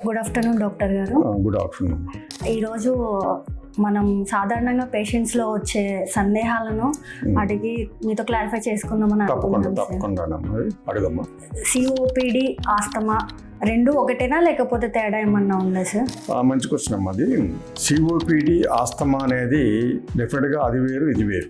Good afternoon doctor గారు. Good afternoon. ఈరోజు మనం సాధారణంగా పేషెంట్స్లో వచ్చే సందేహాలను అడిగి మీతో క్లారిఫై చేసుకుందామని తప్పకుండా అడగమ్మా. సిఓపిడి, ఆస్తమా రెండు ఒకటేనా లేకపోతే తేడా ఏమన్నా ఉందా సార్? మంచి క్వశ్చన్ అమ్మా. అది సిఓపిడి, ఆస్తమా అనేది డెఫినెట్గా అది వేరు ఇది వేరు.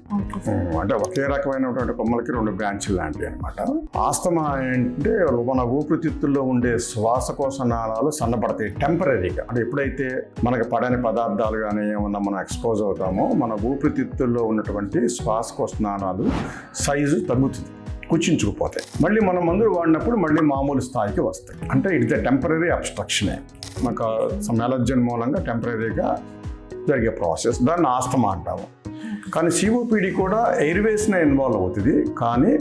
అంటే ఒకే రకమైనటువంటి కొమ్మలకి రెండు బ్రాంచ్లు లాంటివి అనమాట. ఆస్తమా అంటే మన ఊపిరితిత్తుల్లో ఉండే శ్వాసకోశ నాళాలు సన్నపడతాయి టెంపరీగా. అంటే ఎప్పుడైతే మనకు పడని పదార్థాలు కానీ ఏమన్నా మనం ఎక్స్పోజ్ అవుతామో మన ఊపిరితిత్తుల్లో ఉన్నటువంటి శ్వాసకోశ నాళాలు సైజు తగ్గుతుంది, కుచించుకుపోతాయి. మళ్ళీ మనం మందులు వాడినప్పుడు మళ్ళీ మామూలు స్థాయికి వస్తాయి. అంటే ఇట్ ఇస్ టెంపరీ అబ్స్ట్రక్షనే, మనకు సమ్ ఎలర్జన్ మూలంగా టెంపరీగా జరిగే ప్రాసెస్, దాన్ని ఆస్తమా అంటాము. కానీ సిఓపిడి కూడా ఎయిర్వేస్నే ఇన్వాల్వ్ అవుతుంది, కానీ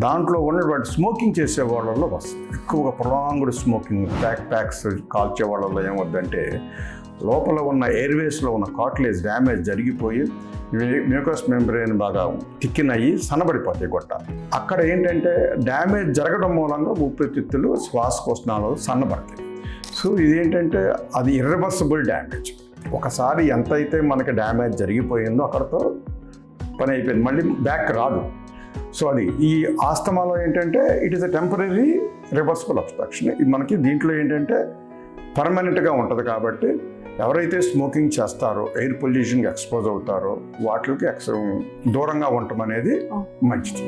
దాంట్లో ఉన్నటువంటి స్మోకింగ్ చేసే వాళ్ళలో వస్తుంది. ఎక్కువగా ప్రొలాంగ్డ్ స్మోకింగ్, ప్యాక్స్ కాల్చే వాళ్ళలో ఏమవుద్దంటే లోపల ఉన్న ఎయిర్వేస్లో ఉన్న కార్టిలేజ్ డ్యామేజ్ జరిగిపోయి మ్యూకస్ మెంబ్రేన్ బాగా థిక్కిన్ అయ్యి సన్నబడిపోతాయి గొట్ట. అక్కడ ఏంటంటే డ్యామేజ్ జరగడం మూలంగా ఊపిరితిత్తులు శ్వాసకోశనాలు సన్నబడతాయి. సో ఇదేంటంటే అది ఇర్రివర్సిబుల్ డ్యామేజ్. ఒకసారి ఎంతైతే మనకి డ్యామేజ్ జరిగిపోయిందో అక్కడతో పని అయిపోయింది, మళ్ళీ బ్యాక్ రాదు. సో అది ఈ ఆస్తమాలో ఏంటంటే it is a temporary reversible obstruction. ఇది మనకి దీంట్లో ఏంటంటే పర్మనెంట్గా ఉంటుంది. కాబట్టి ఎవరైతే స్మోకింగ్ చేస్తారో, ఎయిర్ పొల్యూషన్కి ఎక్స్పోజ్ అవుతారో వాటికి దూరంగా ఉండటం అనేది మంచిది.